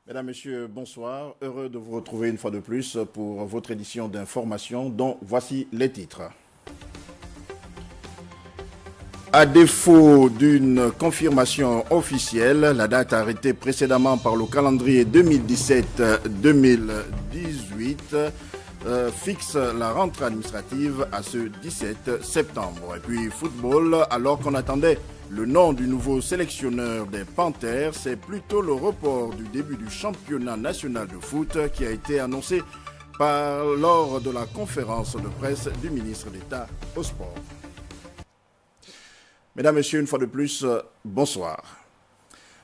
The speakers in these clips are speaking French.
Mesdames, Messieurs, bonsoir. Heureux de vous retrouver une fois de plus pour votre édition d'information dont voici les titres. À défaut d'une confirmation officielle, la date arrêtée précédemment par le calendrier 2017-2018 fixe la rentrée administrative à ce 17 septembre. Et puis football, alors qu'on attendait le nom du nouveau sélectionneur des Panthères, c'est plutôt le report du début du championnat national de foot qui a été annoncé lors de la conférence de presse du ministre d'État au sport. Mesdames, Messieurs, une fois de plus, bonsoir.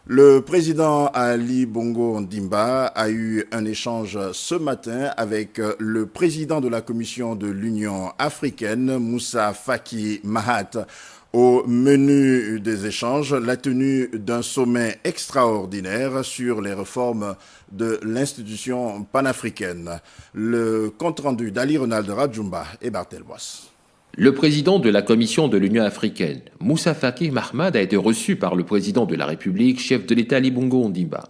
Le président Ali Bongo Ondimba a eu un échange ce matin avec le président de la Commission de l'Union africaine, Moussa Faki Mahamat. Au menu des échanges, la tenue d'un sommet extraordinaire sur les réformes de l'institution panafricaine. Le compte-rendu d'Ali Ronald Radjoumba et Bartel Boisse. Le président de la Commission de l'Union africaine, Moussa Faki Mahamat, a été reçu par le président de la République, chef de l'État Ali Bongo Ondimba.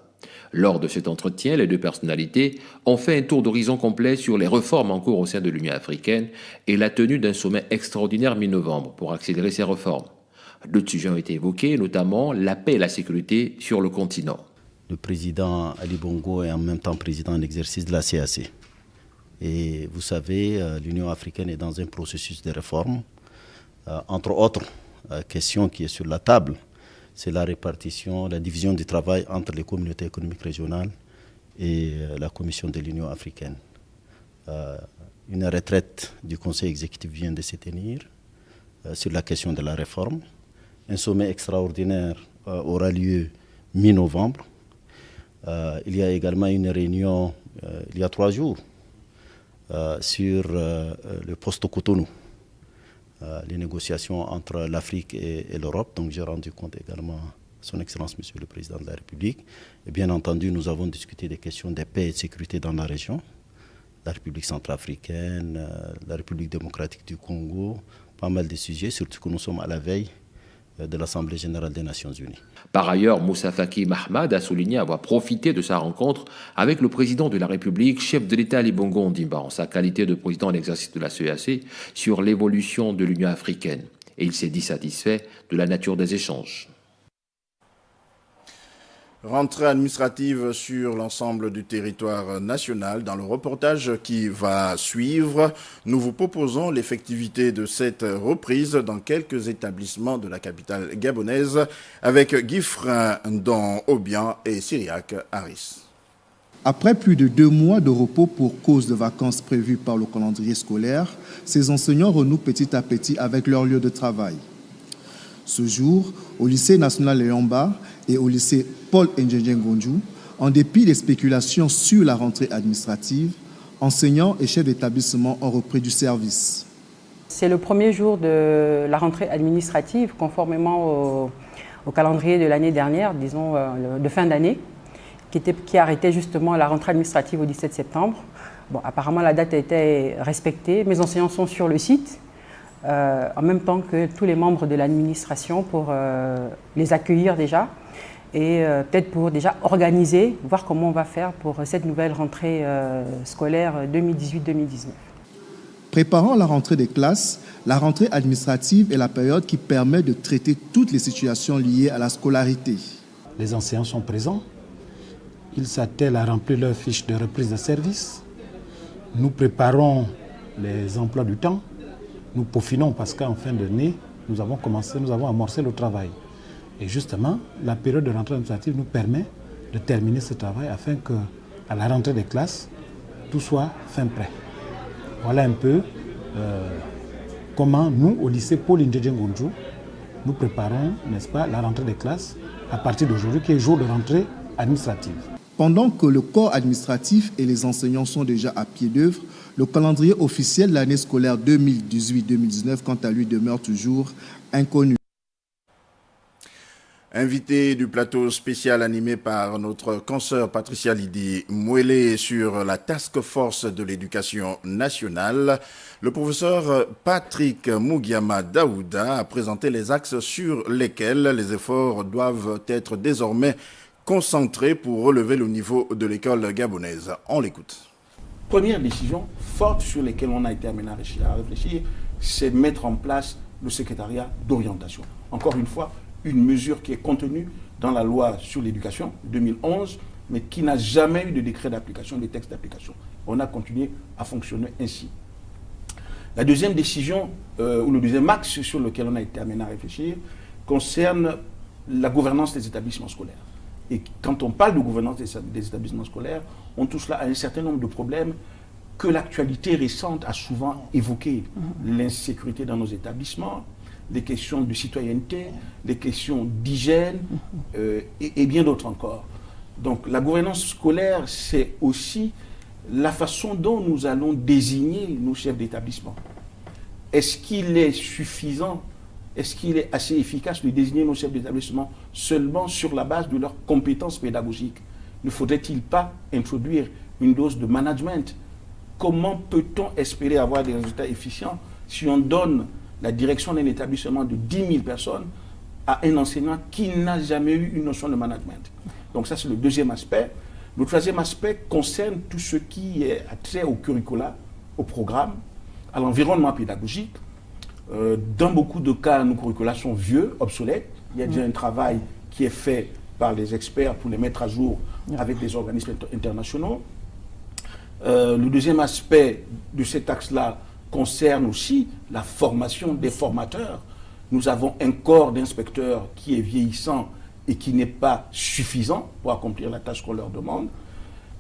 Lors de cet entretien, les deux personnalités ont fait un tour d'horizon complet sur les réformes en cours au sein de l'Union africaine et la tenue d'un sommet extraordinaire mi-novembre pour accélérer ces réformes. D'autres sujets ont été évoqués, notamment la paix et la sécurité sur le continent. Le président Ali Bongo est en même temps président en exercice de la CAC. Et vous savez, l'Union africaine est dans un processus de réforme. Entre autres questions qui est sur la table, c'est la répartition, la division du travail entre les communautés économiques régionales et la Commission de l'Union africaine. Une retraite du Conseil exécutif vient de se tenir sur la question de la réforme. Un sommet extraordinaire aura lieu mi-novembre. Il y a également une réunion il y a 3 jours sur le post-Cotonou. Les négociations entre l'Afrique et l'Europe. Donc j'ai rendu compte également à son Excellence, Monsieur le Président de la République. Et bien entendu, nous avons discuté des questions de paix et de sécurité dans la région. La République centrafricaine, la République démocratique du Congo, pas mal de sujets, surtout que nous sommes à la veille de l'Assemblée générale des Nations unies. Par ailleurs, Moussa Faki Mahamat a souligné avoir profité de sa rencontre avec le président de la République, chef de l'État Ali Bongo Ondimba, en sa qualité de président en exercice de la CEAC, sur l'évolution de l'Union africaine. Et il s'est dit satisfait de la nature des échanges. Rentrée administrative sur l'ensemble du territoire national. Dans le reportage qui va suivre, nous vous proposons l'effectivité de cette reprise dans quelques établissements de la capitale gabonaise avec Guy Frein dans Obian et Syriac Harris. Après plus de 2 mois de repos pour cause de vacances prévues par le calendrier scolaire, ces enseignants renouent petit à petit avec leur lieu de travail. Ce jour, au lycée national Léomba et au lycée Paul Ndjenjen Gondjou, en dépit des spéculations sur la rentrée administrative, enseignants et chefs d'établissement ont repris du service. C'est le premier jour de la rentrée administrative, conformément au calendrier de l'année dernière, disons de fin d'année, qui arrêtait justement la rentrée administrative au 17 septembre. Bon, apparemment, la date a été respectée. Mes enseignants sont sur le site, en même temps que tous les membres de l'administration pour les accueillir déjà et peut-être pour déjà organiser, voir comment on va faire pour cette nouvelle rentrée scolaire 2018-2019. Préparant la rentrée des classes, la rentrée administrative est la période qui permet de traiter toutes les situations liées à la scolarité. Les enseignants sont présents, ils s'attellent à remplir leur fiche de reprise de service. Nous préparons les emplois du temps. Nous peaufinons parce qu'en fin d'année, nous avons amorcé le travail. Et justement, la période de rentrée administrative nous permet de terminer ce travail afin qu'à la rentrée des classes, tout soit fin prêt. Voilà un peu comment nous, au lycée Paul Ndjenjen Gondjou, nous préparons, n'est-ce pas, la rentrée des classes à partir d'aujourd'hui, qui est jour de rentrée administrative. Pendant que le corps administratif et les enseignants sont déjà à pied d'œuvre, le calendrier officiel de l'année scolaire 2018-2019, quant à lui, demeure toujours inconnu. Invité du plateau spécial animé par notre consoeur Patricia Lydie Mouélé sur la task force de l'éducation nationale, le professeur Patrick Mugiama Daouda a présenté les axes sur lesquels les efforts doivent être désormais concentré pour relever le niveau de l'école gabonaise. On l'écoute. Première décision forte sur laquelle on a été amené à réfléchir, c'est mettre en place le secrétariat d'orientation. Encore une fois, une mesure qui est contenue dans la loi sur l'éducation 2011, mais qui n'a jamais eu de décret d'application, de texte d'application. On a continué à fonctionner ainsi. La deuxième décision, ou le deuxième axe sur lequel on a été amené à réfléchir, concerne la gouvernance des établissements scolaires. Et quand on parle de gouvernance des établissements scolaires, on touche là à un certain nombre de problèmes que l'actualité récente a souvent évoqués. L'insécurité dans nos établissements, les questions de citoyenneté, les questions d'hygiène et bien d'autres encore. Donc la gouvernance scolaire, c'est aussi la façon dont nous allons désigner nos chefs d'établissement. Est-ce qu'il est suffisant, est-ce qu'il est assez efficace de désigner nos chefs d'établissement seulement sur la base de leurs compétences pédagogiques? Ne faudrait-il pas introduire une dose de management? Comment peut-on espérer avoir des résultats efficients si on donne la direction d'un établissement de 10 000 personnes à un enseignant qui n'a jamais eu une notion de management? Donc ça, c'est le deuxième aspect. Le troisième aspect concerne tout ce qui est trait au curricula, au programme, à l'environnement pédagogique. Dans beaucoup de cas, nos curricula sont vieux, obsolètes. Il y a déjà un travail qui est fait par les experts pour les mettre à jour avec des organismes internationaux. Le deuxième aspect de cet axe-là concerne aussi la formation des formateurs. Nous avons un corps d'inspecteurs qui est vieillissant et qui n'est pas suffisant pour accomplir la tâche qu'on leur demande.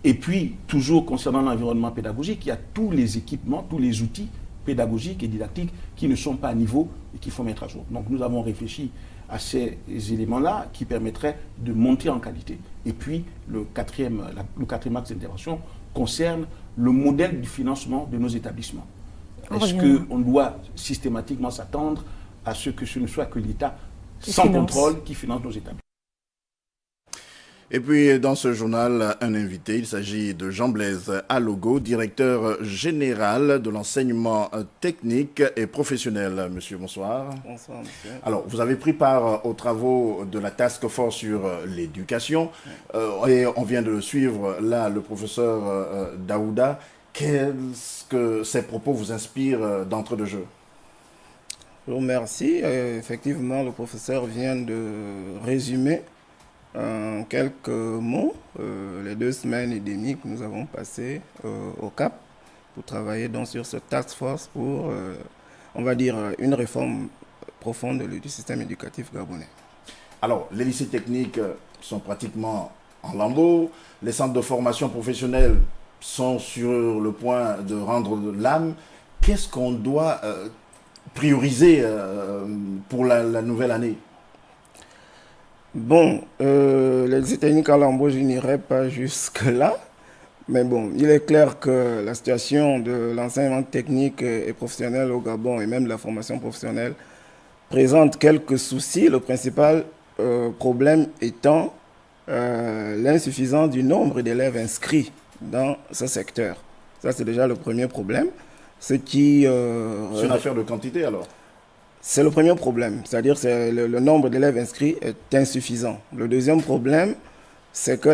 Et puis, toujours concernant l'environnement pédagogique, il y a tous les équipements, tous les outils pédagogiques et didactiques qui ne sont pas à niveau et qu'il faut mettre à jour. Donc nous avons réfléchi à ces éléments-là qui permettraient de monter en qualité. Et puis, le quatrième axe d'intervention concerne le modèle du financement de nos établissements. Est-ce qu'on doit systématiquement s'attendre à ce que ce ne soit que l'État sans contrôle qui finance nos établissements? Et puis, dans ce journal, un invité, il s'agit de Jean-Blaise Alogo, directeur général de l'enseignement technique et professionnel. Monsieur, bonsoir. Bonsoir, monsieur. Alors, vous avez pris part aux travaux de la Task Force sur l'éducation. Et on vient de suivre, là, le professeur Daouda. Qu'est-ce que ces propos vous inspirent d'entrée de jeu? Je vous remercie. Effectivement, le professeur vient de résumer en quelques mots les 2 semaines et demie que nous avons passées au Cap pour travailler donc sur cette task force pour, on va dire, une réforme profonde du système éducatif gabonais. Alors, les lycées techniques sont pratiquement en lambeaux, les centres de formation professionnelle sont sur le point de rendre l'âme. Qu'est-ce qu'on doit prioriser pour la nouvelle année? Bon, les lycées techniques en lambeaux, je n'irai pas jusque-là. Mais bon, il est clair que la situation de l'enseignement technique et professionnel au Gabon et même de la formation professionnelle présente quelques soucis. Le principal problème étant l'insuffisance du nombre d'élèves inscrits dans ce secteur. Ça, c'est déjà le premier problème. C'est une affaire de quantité alors? C'est le premier problème, c'est-à-dire que le nombre d'élèves inscrits est insuffisant. Le deuxième problème, c'est que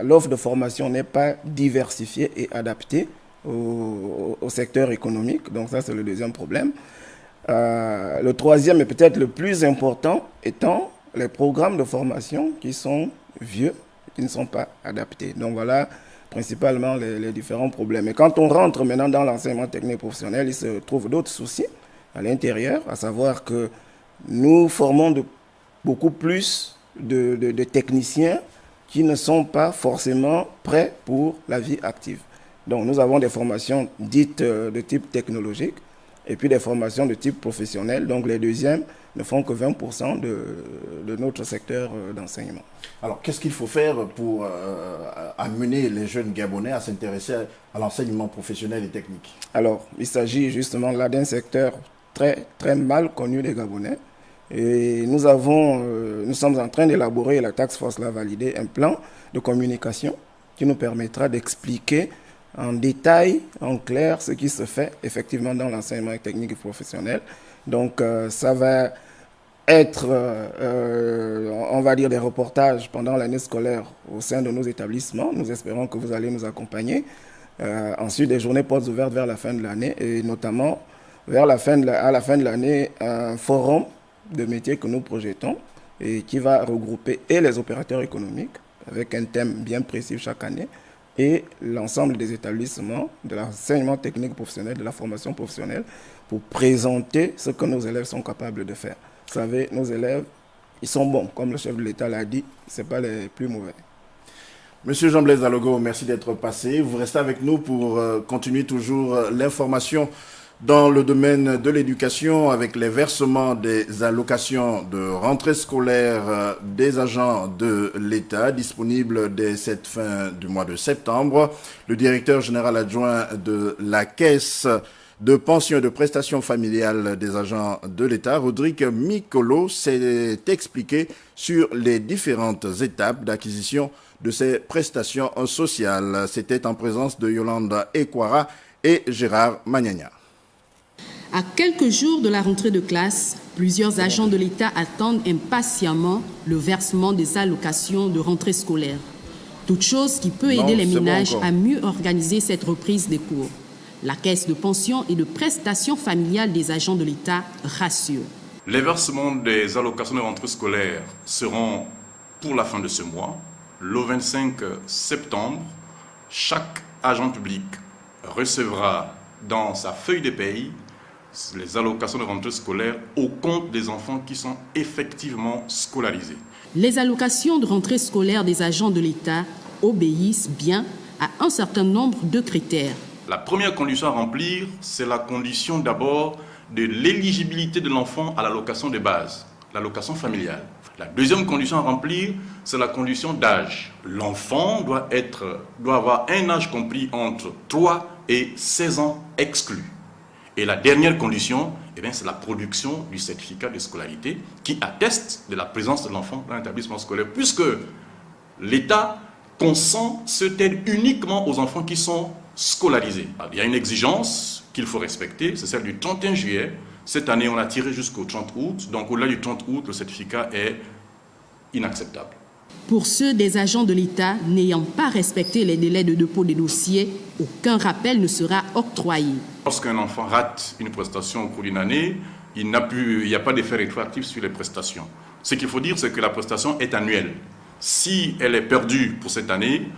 l'offre de formation n'est pas diversifiée et adaptée au secteur économique. Donc ça, c'est le deuxième problème. Le troisième et peut-être le plus important étant les programmes de formation qui sont vieux, qui ne sont pas adaptés. Donc voilà principalement les différents problèmes. Et quand on rentre maintenant dans l'enseignement technique professionnel, il se trouve d'autres soucis à l'intérieur, à savoir que nous formons beaucoup plus de techniciens qui ne sont pas forcément prêts pour la vie active. Donc nous avons des formations dites de type technologique et puis des formations de type professionnel. Donc les deuxièmes ne font que 20% de notre secteur d'enseignement. Alors qu'est-ce qu'il faut faire pour amener les jeunes Gabonais à s'intéresser à l'enseignement professionnel et technique? Alors il s'agit justement là d'un secteur très, très mal connu des Gabonais. Et nous sommes en train d'élaborer, la Task Force l'a validé, un plan de communication qui nous permettra d'expliquer en détail, en clair, ce qui se fait effectivement dans l'enseignement technique et professionnel. Donc ça va être, on va dire, des reportages pendant l'année scolaire au sein de nos établissements. Nous espérons que vous allez nous accompagner. Ensuite, des journées portes ouvertes vers la fin de l'année et notamment à la fin de l'année, un forum de métiers que nous projetons et qui va regrouper et les opérateurs économiques avec un thème bien précis chaque année et l'ensemble des établissements de l'enseignement technique professionnel, de la formation professionnelle pour présenter ce que nos élèves sont capables de faire. Vous savez, nos élèves, ils sont bons, comme le chef de l'État l'a dit, ce n'est pas les plus mauvais. Monsieur Jean-Blaise Alogo, merci d'être passé. Vous restez avec nous pour continuer toujours l'information dans le domaine de l'éducation avec les versements des allocations de rentrée scolaire des agents de l'État disponibles dès cette fin du mois de septembre. Le directeur général adjoint de la Caisse de pension et de prestations familiales des agents de l'État, Rodrigue Mikolo, s'est expliqué sur les différentes étapes d'acquisition de ces prestations sociales. C'était en présence de Yolanda Ekwara et Gérard Magnagna. À quelques jours de la rentrée de classe, plusieurs agents de l'État attendent impatiemment le versement des allocations de rentrée scolaire. Toute chose qui peut aider les ménages à mieux organiser cette reprise des cours. La Caisse de pension et de prestations familiales des agents de l'État rassure. Les versements des allocations de rentrée scolaire seront pour la fin de ce mois. Le 25 septembre, chaque agent public recevra dans sa feuille de paye les allocations de rentrée scolaire au compte des enfants qui sont effectivement scolarisés. Les allocations de rentrée scolaire des agents de l'État obéissent bien à un certain nombre de critères. La première condition à remplir, c'est la condition d'abord de l'éligibilité de l'enfant à l'allocation de base, l'allocation familiale. La deuxième condition à remplir, c'est la condition d'âge. L'enfant doit avoir un âge compris entre 3 et 16 ans exclus. Et la dernière condition, c'est la production du certificat de scolarité qui atteste de la présence de l'enfant dans l'établissement scolaire, puisque l'État consent cette aide uniquement aux enfants qui sont scolarisés. Alors, il y a une exigence qu'il faut respecter, c'est celle du 31 juillet. Cette année, on a tiré jusqu'au 30 août, donc au-delà du 30 août, le certificat est inacceptable. Pour ceux des agents de l'État n'ayant pas respecté les délais de dépôt des dossiers, aucun rappel ne sera octroyé. Lorsqu'un enfant rate une prestation au cours d'une année, il n'y a pas d'effet rétroactif sur les prestations. Ce qu'il faut dire, c'est que la prestation est annuelle. Si elle est perdue pour cette année,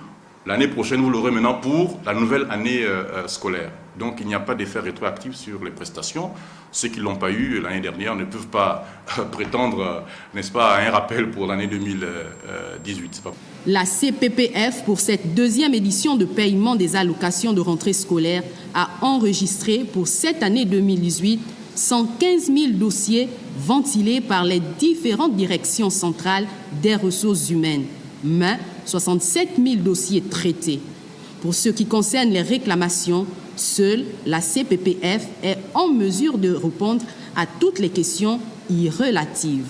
l'année prochaine, vous l'aurez maintenant pour la nouvelle année scolaire. Donc, il n'y a pas d'effet rétroactif sur les prestations. Ceux qui ne l'ont pas eu l'année dernière ne peuvent pas prétendre, n'est-ce pas, à un rappel pour l'année 2018. La CPPF, pour cette deuxième édition de paiement des allocations de rentrée scolaire, a enregistré pour cette année 2018 115 000 dossiers ventilés par les différentes directions centrales des ressources humaines, mais 67 000 dossiers traités. Pour ce qui concerne les réclamations, seule la CPPF est en mesure de répondre à toutes les questions y relatives.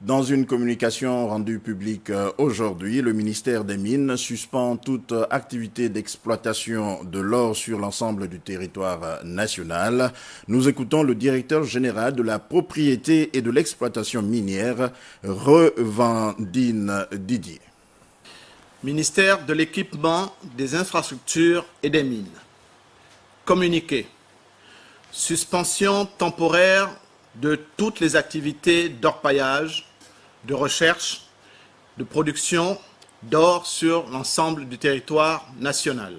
Dans une communication rendue publique aujourd'hui, le ministère des Mines suspend toute activité d'exploitation de l'or sur l'ensemble du territoire national. Nous écoutons le directeur général de la propriété et de l'exploitation minière, Revendine Didier. Ministère de l'équipement, des infrastructures et des mines. Communiqué. Suspension temporaire de toutes les activités d'orpaillage, de recherche, de production d'or sur l'ensemble du territoire national.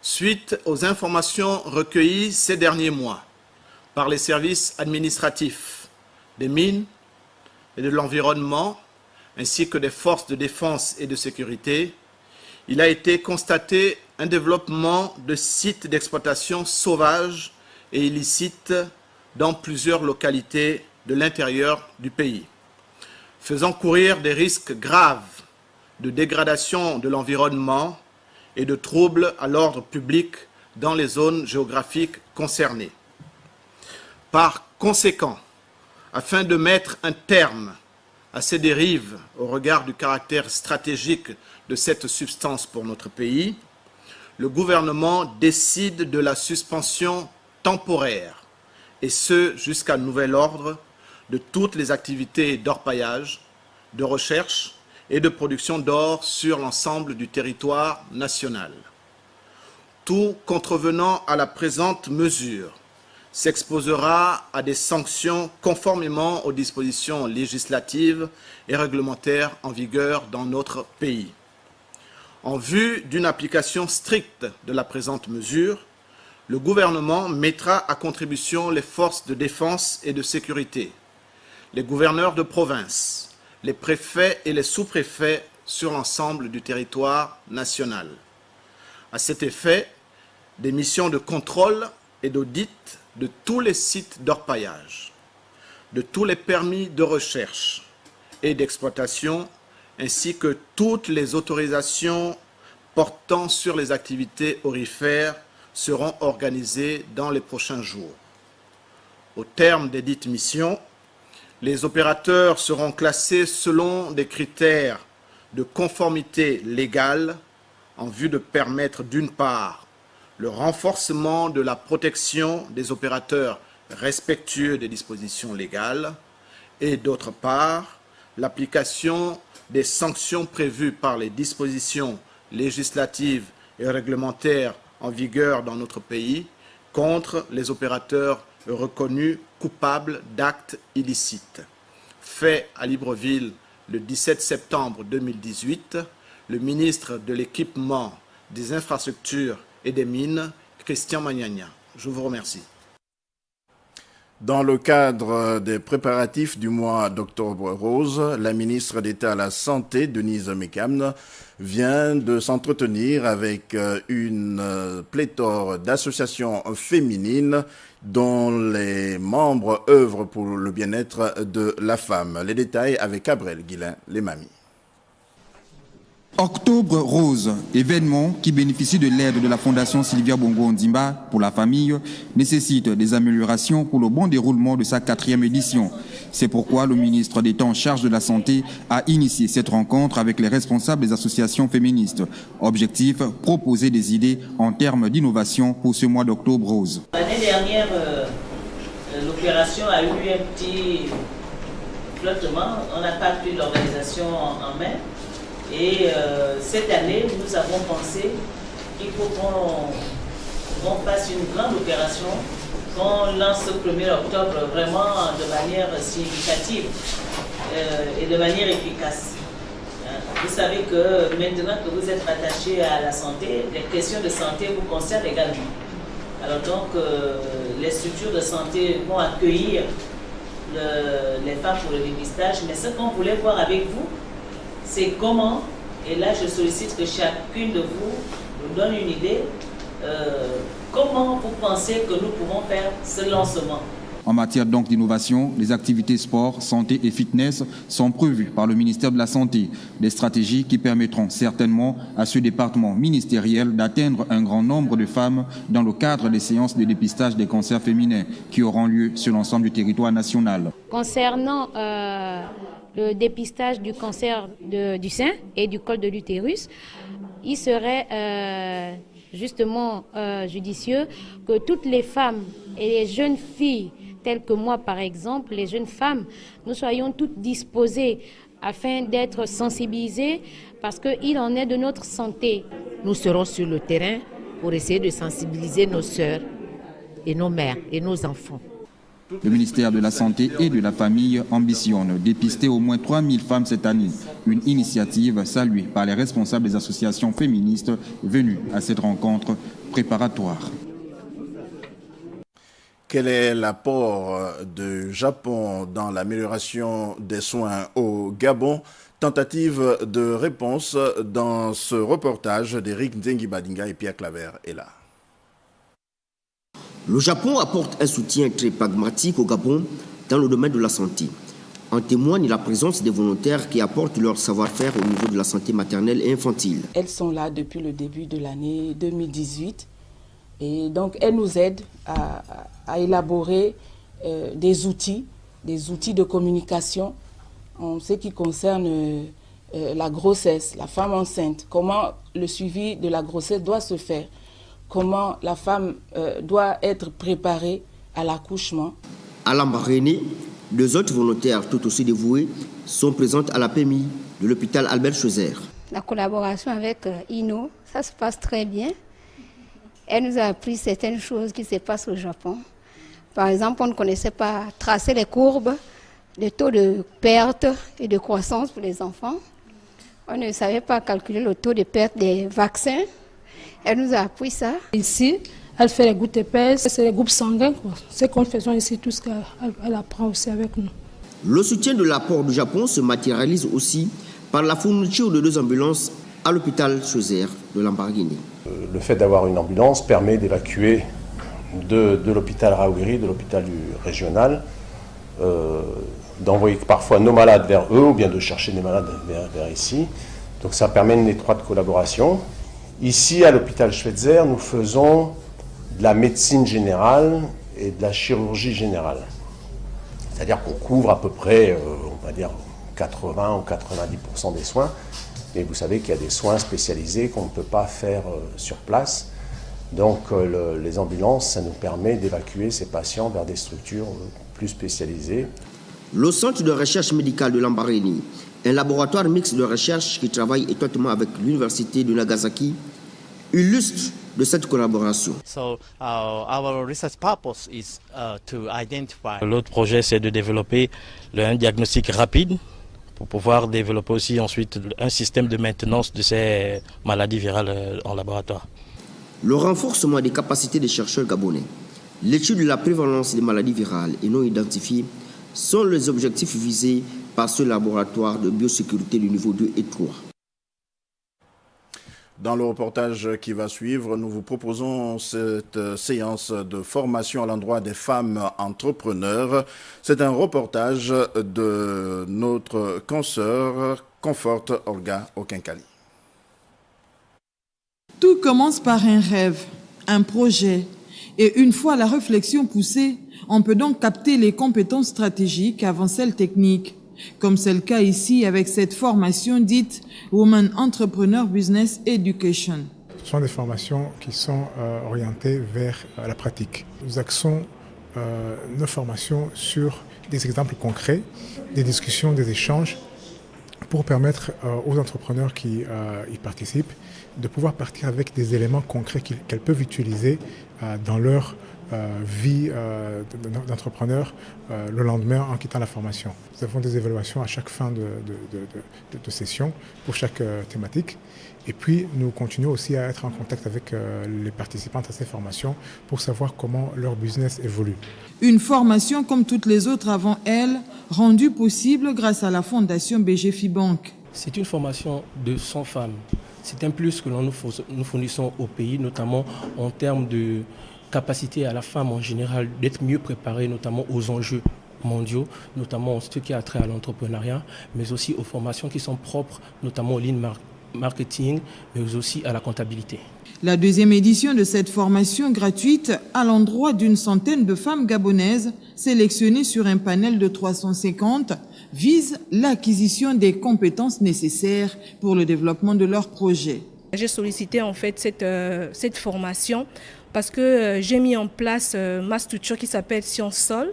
Suite aux informations recueillies ces derniers mois par les services administratifs des mines et de l'environnement, ainsi que des forces de défense et de sécurité, il a été constaté un développement de sites d'exploitation sauvages et illicites dans plusieurs localités de l'intérieur du pays, faisant courir des risques graves de dégradation de l'environnement et de troubles à l'ordre public dans les zones géographiques concernées. Par conséquent, afin de mettre un terme à ces dérives au regard du caractère stratégique de cette substance pour notre pays, le gouvernement décide de la suspension temporaire et ce jusqu'à nouvel ordre, de toutes les activités d'orpaillage, de recherche et de production d'or sur l'ensemble du territoire national. Tout contrevenant à la présente mesure s'exposera à des sanctions conformément aux dispositions législatives et réglementaires en vigueur dans notre pays. En vue d'une application stricte de la présente mesure, le gouvernement mettra à contribution les forces de défense et de sécurité, les gouverneurs de province, les préfets et les sous-préfets sur l'ensemble du territoire national. À cet effet, des missions de contrôle et d'audit de tous les sites d'orpaillage, de tous les permis de recherche et d'exploitation, ainsi que toutes les autorisations portant sur les activités aurifères seront organisées dans les prochains jours. Au terme des dites missions, les opérateurs seront classés selon des critères de conformité légale en vue de permettre d'une part le renforcement de la protection des opérateurs respectueux des dispositions légales et d'autre part l'application des sanctions prévues par les dispositions législatives et réglementaires en vigueur dans notre pays contre les opérateurs reconnus coupables d'actes illicites. Fait à Libreville le 17 septembre 2018, le ministre de l'Équipement, des Infrastructures et des Mines, Christian Magnagna. Je vous remercie. Dans le cadre des préparatifs du mois d'Octobre Rose, la ministre d'État à la Santé, Denise Mekam, vient de s'entretenir avec une pléthore d'associations féminines dont les membres œuvrent pour le bien-être de la femme. Les détails avec Gabriel Guillain, les mamies. Octobre Rose, événement qui bénéficie de l'aide de la Fondation Sylvia Bongo Ondimba pour la famille, nécessite des améliorations pour le bon déroulement de sa 4e édition. C'est pourquoi le ministre d'État en charge de la Santé a initié cette rencontre avec les responsables des associations féministes. Objectif, proposer des idées en termes d'innovation pour ce mois d'Octobre Rose. L'année dernière, l'opération a eu un petit flottement. On n'a pas pris l'organisation en main. Et cette année, nous avons pensé qu'il faut qu'on fasse une grande opération, qu'on lance le 1er octobre vraiment de manière significative et de manière efficace. Vous savez que maintenant que vous êtes attaché à la santé, les questions de santé vous concernent également. Alors donc, les structures de santé vont accueillir les femmes pour le dépistage, mais ce qu'on voulait voir avec vous, c'est comment, et là je sollicite que chacune de vous nous donne une idée, comment vous pensez que nous pouvons faire ce lancement. En matière donc d'innovation, les activités sport, santé et fitness sont prévues par le ministère de la Santé. Des stratégies qui permettront certainement à ce département ministériel d'atteindre un grand nombre de femmes dans le cadre des séances de dépistage des cancers féminins qui auront lieu sur l'ensemble du territoire national. Concernant le dépistage du cancer du sein et du col de l'utérus, il serait justement judicieux que toutes les femmes et les jeunes filles, telles que moi par exemple, les jeunes femmes, nous soyons toutes disposées afin d'être sensibilisées parce qu'il en est de notre santé. Nous serons sur le terrain pour essayer de sensibiliser nos sœurs et nos mères et nos enfants. Le ministère de la Santé et de la Famille ambitionne dépister au moins 3000 femmes cette année. Une initiative saluée par les responsables des associations féministes venues à cette rencontre préparatoire. Quel est l'apport du Japon dans l'amélioration des soins au Gabon? Tentative de réponse dans ce reportage d'Éric Nzengi-Badinga et Pierre Claver est là. Le Japon apporte un soutien très pragmatique au Gabon dans le domaine de la santé. En témoigne la présence des volontaires qui apportent leur savoir-faire au niveau de la santé maternelle et infantile. Elles sont là depuis le début de l'année 2018 et donc elles nous aident à élaborer des outils de communication en ce qui concerne la grossesse, la femme enceinte, comment le suivi de la grossesse doit se faire. Comment la femme doit être préparée à l'accouchement. À Lambaréné, 2 autres volontaires tout aussi dévoués sont présentes à la PMI de l'hôpital Albert Schweitzer. La collaboration avec INO, ça se passe très bien. Elle nous a appris certaines choses qui se passent au Japon. Par exemple, on ne connaissait pas tracer les courbes, les taux de perte et de croissance pour les enfants. On ne savait pas calculer le taux de perte des vaccins. Elle nous a appris ça. Ici, elle fait les gouttes épaisses, c'est les groupes sanguins. Ce qu'on fait ici, tout ce qu'elle apprend aussi avec nous. Le soutien de l'apport du Japon se matérialise aussi par la fourniture de 2 ambulances à l'hôpital Schweitzer de Lambaréné. Le fait d'avoir une ambulance permet d'évacuer de l'hôpital Rawiri, de l'hôpital régional, d'envoyer parfois nos malades vers eux ou bien de chercher des malades vers ici. Donc ça permet une étroite collaboration. Ici, à l'hôpital Schweitzer, nous faisons de la médecine générale et de la chirurgie générale. C'est-à-dire qu'on couvre à peu près, on va dire, 80 ou 90% des soins. Mais vous savez qu'il y a des soins spécialisés qu'on ne peut pas faire sur place. Donc les ambulances, ça nous permet d'évacuer ces patients vers des structures plus spécialisées. Le centre de recherche médicale de Lambaréné, un laboratoire mixte de recherche qui travaille étroitement avec l'université de Nagasaki, illustre de cette collaboration. L'autre projet, c'est de développer un diagnostic rapide pour pouvoir développer aussi ensuite un système de maintenance de ces maladies virales en laboratoire. Le renforcement des capacités des chercheurs gabonais, l'étude de la prévalence des maladies virales et non identifiées sont les objectifs visés par ce laboratoire de biosécurité du niveau 2 et 3. Dans le reportage qui va suivre, nous vous proposons cette séance de formation à l'endroit des femmes entrepreneurs. C'est un reportage de notre consoeur Comfort Olga Okinkali. Tout commence par un rêve, un projet. Et une fois la réflexion poussée, on peut donc capter les compétences stratégiques avant celles techniques. Comme c'est le cas ici avec cette formation dite Women Entrepreneur Business Education. Ce sont des formations qui sont orientées vers la pratique. Nous axons nos formations sur des exemples concrets, des discussions, des échanges pour permettre aux entrepreneurs qui y participent de pouvoir partir avec des éléments concrets qu'elles peuvent utiliser dans leur vie d'entrepreneur le lendemain en quittant la formation. Nous avons des évaluations à chaque fin de session pour chaque thématique. Et puis, nous continuons aussi à être en contact avec les participantes à ces formations pour savoir comment leur business évolue. Une formation comme toutes les autres avant elle, rendue possible grâce à la fondation BGFIBank. C'est une formation de 100 femmes. C'est un plus que nous fournissons au pays, notamment en termes de capacité à la femme en général d'être mieux préparée, notamment aux enjeux mondiaux, notamment ce qui a trait à l'entrepreneuriat, mais aussi aux formations qui sont propres, notamment au lean marketing, mais aussi à la comptabilité. La deuxième édition de cette formation gratuite à l'endroit d'une centaine de femmes gabonaises sélectionnées sur un panel de 350 vise l'acquisition des compétences nécessaires pour le développement de leurs projets. J'ai sollicité en fait cette formation parce que j'ai mis en place ma structure qui s'appelle Sciences Sol.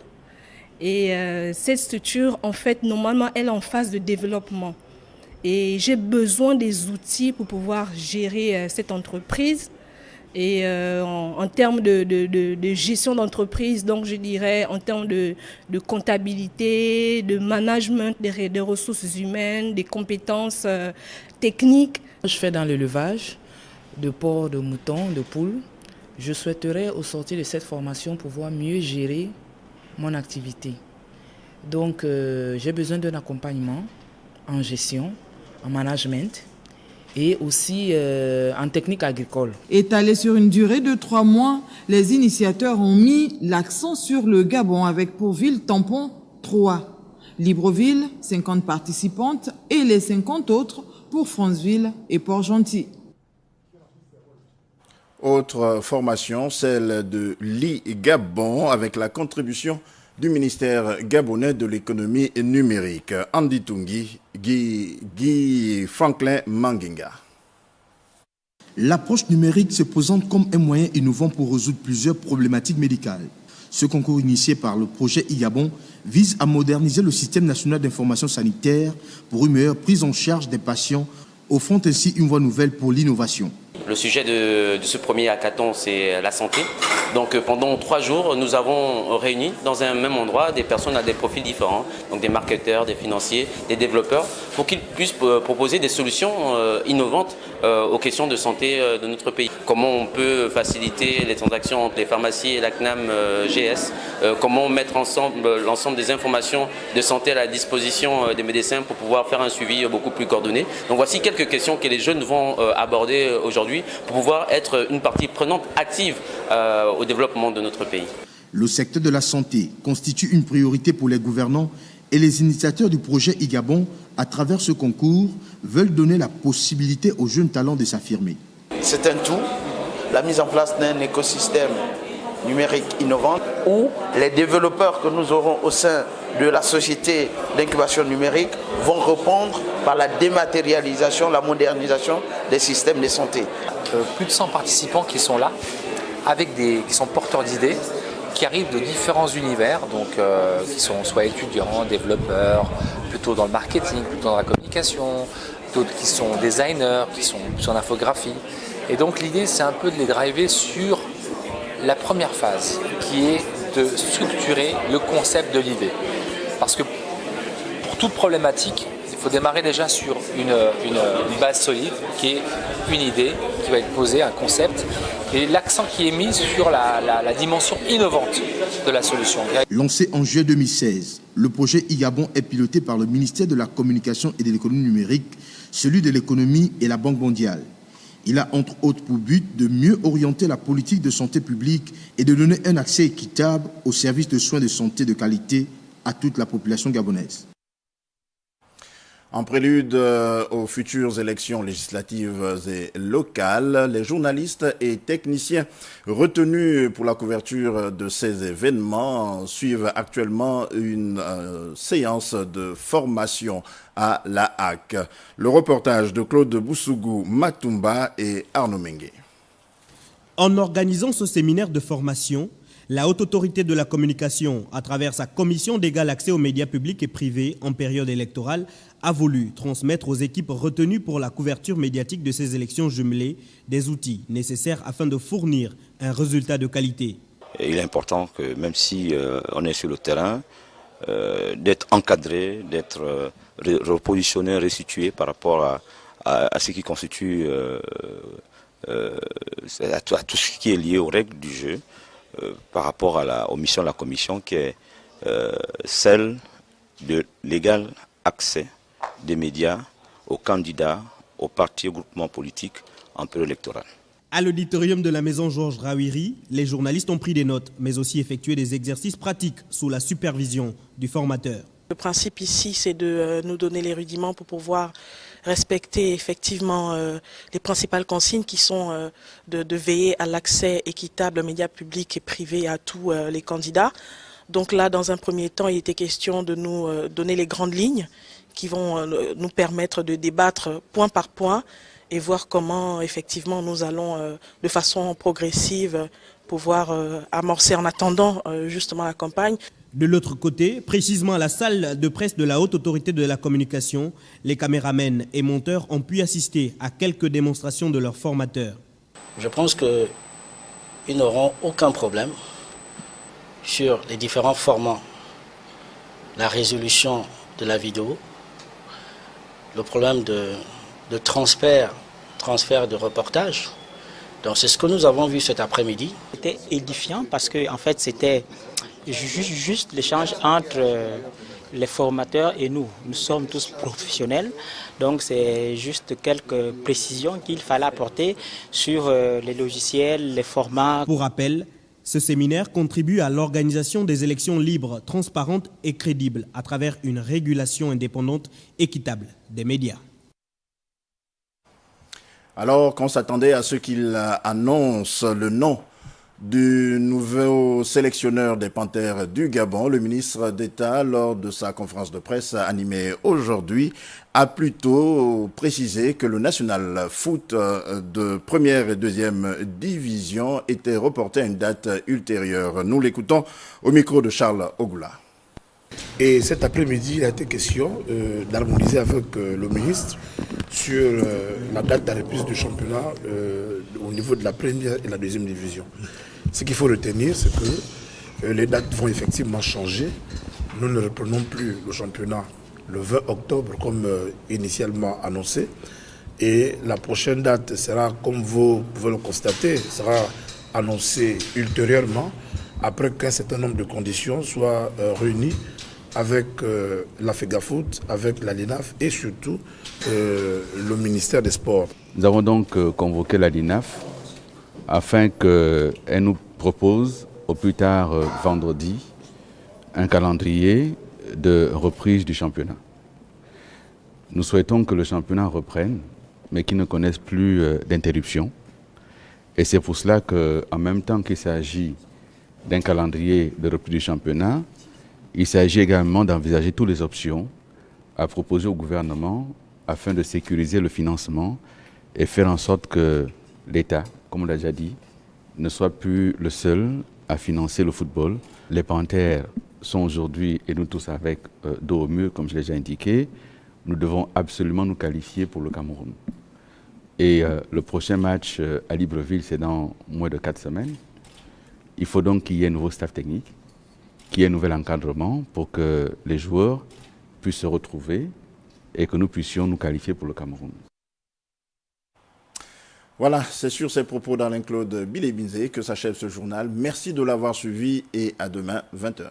Et cette structure, en fait, normalement, elle est en phase de développement. Et j'ai besoin des outils pour pouvoir gérer cette entreprise. Et en termes de gestion d'entreprise, donc je dirais en termes de comptabilité, de management des ressources humaines, des compétences techniques. Je fais dans l'élevage de porcs, de moutons, de poules. Je souhaiterais au sortir de cette formation pouvoir mieux gérer mon activité. Donc j'ai besoin d'un accompagnement en gestion, en management et aussi en technique agricole. Étalé sur une durée de 3 mois, les initiateurs ont mis l'accent sur le Gabon avec pour ville tampon 3. Libreville, 50 participantes et les 50 autres pour Franceville et Port-Gentil. Autre formation, celle de l'I-Gabon avec la contribution du ministère gabonais de l'économie numérique. Andy Tungi, Guy Franklin Manginga. L'approche numérique se présente comme un moyen innovant pour résoudre plusieurs problématiques médicales. Ce concours initié par le projet IGABON vise à moderniser le système national d'information sanitaire pour une meilleure prise en charge des patients, offrant ainsi une voie nouvelle pour l'innovation. Le sujet de ce premier hackathon, c'est la santé. Donc pendant 3 jours, nous avons réuni dans un même endroit des personnes à des profils différents, donc des marketeurs, des financiers, des développeurs, pour qu'ils puissent proposer des solutions innovantes aux questions de santé de notre pays. Comment on peut faciliter les transactions entre les pharmacies et la CNAM GS, comment mettre ensemble l'ensemble des informations de santé à la disposition des médecins pour pouvoir faire un suivi beaucoup plus coordonné. Donc voici quelques questions que les jeunes vont aborder aujourd'hui pour pouvoir être une partie prenante active au développement de notre pays. Le secteur de la santé constitue une priorité pour les gouvernants et les initiateurs du projet IGABON, à travers ce concours, veulent donner la possibilité aux jeunes talents de s'affirmer. C'est un tout, la mise en place d'un écosystème numérique innovant où les développeurs que nous aurons au sein de la société d'incubation numérique vont répondre par la dématérialisation, la modernisation des systèmes de santé. Plus de 100 participants qui sont là, qui sont porteurs d'idées, qui arrivent de différents univers, donc qui sont soit étudiants, développeurs, plutôt dans le marketing, plutôt dans la communication, d'autres qui sont designers, qui sont plus en infographie. Et donc l'idée, c'est un peu de les driver sur la première phase, qui est de structurer le concept de l'idée. Parce que pour toute problématique, il faut démarrer déjà sur une base solide, qui est une idée, qui va être posée, un concept, et l'accent qui est mis sur la dimension innovante de la solution. Lancé en juillet 2016, le projet IGABON est piloté par le ministère de la Communication et de l'Économie numérique, celui de l'économie et la Banque mondiale. Il a entre autres pour but de mieux orienter la politique de santé publique et de donner un accès équitable aux services de soins de santé de qualité à toute la population gabonaise. En prélude aux futures élections législatives et locales, les journalistes et techniciens retenus pour la couverture de ces événements suivent actuellement une séance de formation à la HAC. Le reportage de Claude Boussougou Matumba et Arnaud Mengue. En organisant ce séminaire de formation, la Haute Autorité de la Communication, à travers sa commission d'égal accès aux médias publics et privés en période électorale, a voulu transmettre aux équipes retenues pour la couverture médiatique de ces élections jumelées des outils nécessaires afin de fournir un résultat de qualité. Il est important que même si on est sur le terrain, d'être encadré, d'être repositionné, restitué par rapport à ce qui constitue à tout ce qui est lié aux règles du jeu. Par rapport aux missions de la Commission qui est celle de l'égal accès des médias aux candidats, aux partis et groupements politiques en période électorale. À l'auditorium de la maison Georges Rawiri, les journalistes ont pris des notes, mais aussi effectué des exercices pratiques sous la supervision du formateur. Le principe ici, c'est de nous donner les rudiments pour pouvoir respecter effectivement les principales consignes qui sont de veiller à l'accès équitable aux médias publics et privés à tous les candidats. Donc là, dans un premier temps, il était question de nous donner les grandes lignes qui vont nous permettre de débattre point par point et voir comment effectivement nous allons de façon progressive pouvoir amorcer en attendant justement la campagne. De l'autre côté, précisément à la salle de presse de la Haute Autorité de la Communication, les caméramens et monteurs ont pu assister à quelques démonstrations de leurs formateurs. Je pense qu'ils n'auront aucun problème sur les différents formats, la résolution de la vidéo, le problème de transfert de reportage. Donc c'est ce que nous avons vu cet après-midi. C'était édifiant parce que en fait c'était juste l'échange entre les formateurs et nous. Nous sommes tous professionnels, donc c'est juste quelques précisions qu'il fallait apporter sur les logiciels, les formats. Pour rappel, ce séminaire contribue à l'organisation des élections libres, transparentes et crédibles à travers une régulation indépendante, équitable des médias. Alors qu'on s'attendait à ce qu'il annonce le nom Du nouveau sélectionneur des Panthères du Gabon, le ministre d'État, lors de sa conférence de presse animée aujourd'hui, a plutôt précisé que le national foot de première et deuxième division était reporté à une date ultérieure. Nous l'écoutons au micro de Charles Ogoula. Et cet après-midi, il a été question d'harmoniser avec le ministre sur la date de la reprise du championnat au niveau de la première et la deuxième division. Ce qu'il faut retenir, c'est que les dates vont effectivement changer. Nous ne reprenons plus le championnat le 20 octobre comme initialement annoncé. Et la prochaine date sera, comme vous pouvez le constater, sera annoncée ultérieurement après qu'un certain nombre de conditions soient réunies avec la FEGAFOOT, avec la LINAF et surtout le ministère des Sports. Nous avons donc convoqué la LINAF afin qu'elle nous propose au plus tard vendredi un calendrier de reprise du championnat. Nous souhaitons que le championnat reprenne, mais qu'il ne connaisse plus d'interruption. Et c'est pour cela qu'en même temps qu'il s'agit d'un calendrier de reprise du championnat, il s'agit également d'envisager toutes les options à proposer au gouvernement afin de sécuriser le financement et faire en sorte que l'État, comme on l'a déjà dit, ne soit plus le seul à financer le football. Les Panthères sont aujourd'hui, et nous tous avec dos au mur, comme je l'ai déjà indiqué, nous devons absolument nous qualifier pour le Cameroun. Et le prochain match à Libreville, c'est dans moins de 4 semaines. Il faut donc qu'il y ait un nouveau staff technique, qu'il y ait un nouvel encadrement pour que les joueurs puissent se retrouver et que nous puissions nous qualifier pour le Cameroun. Voilà, c'est sur ces propos d'Alain Claude Bilebinze que s'achève ce journal. Merci de l'avoir suivi et à demain, 20h.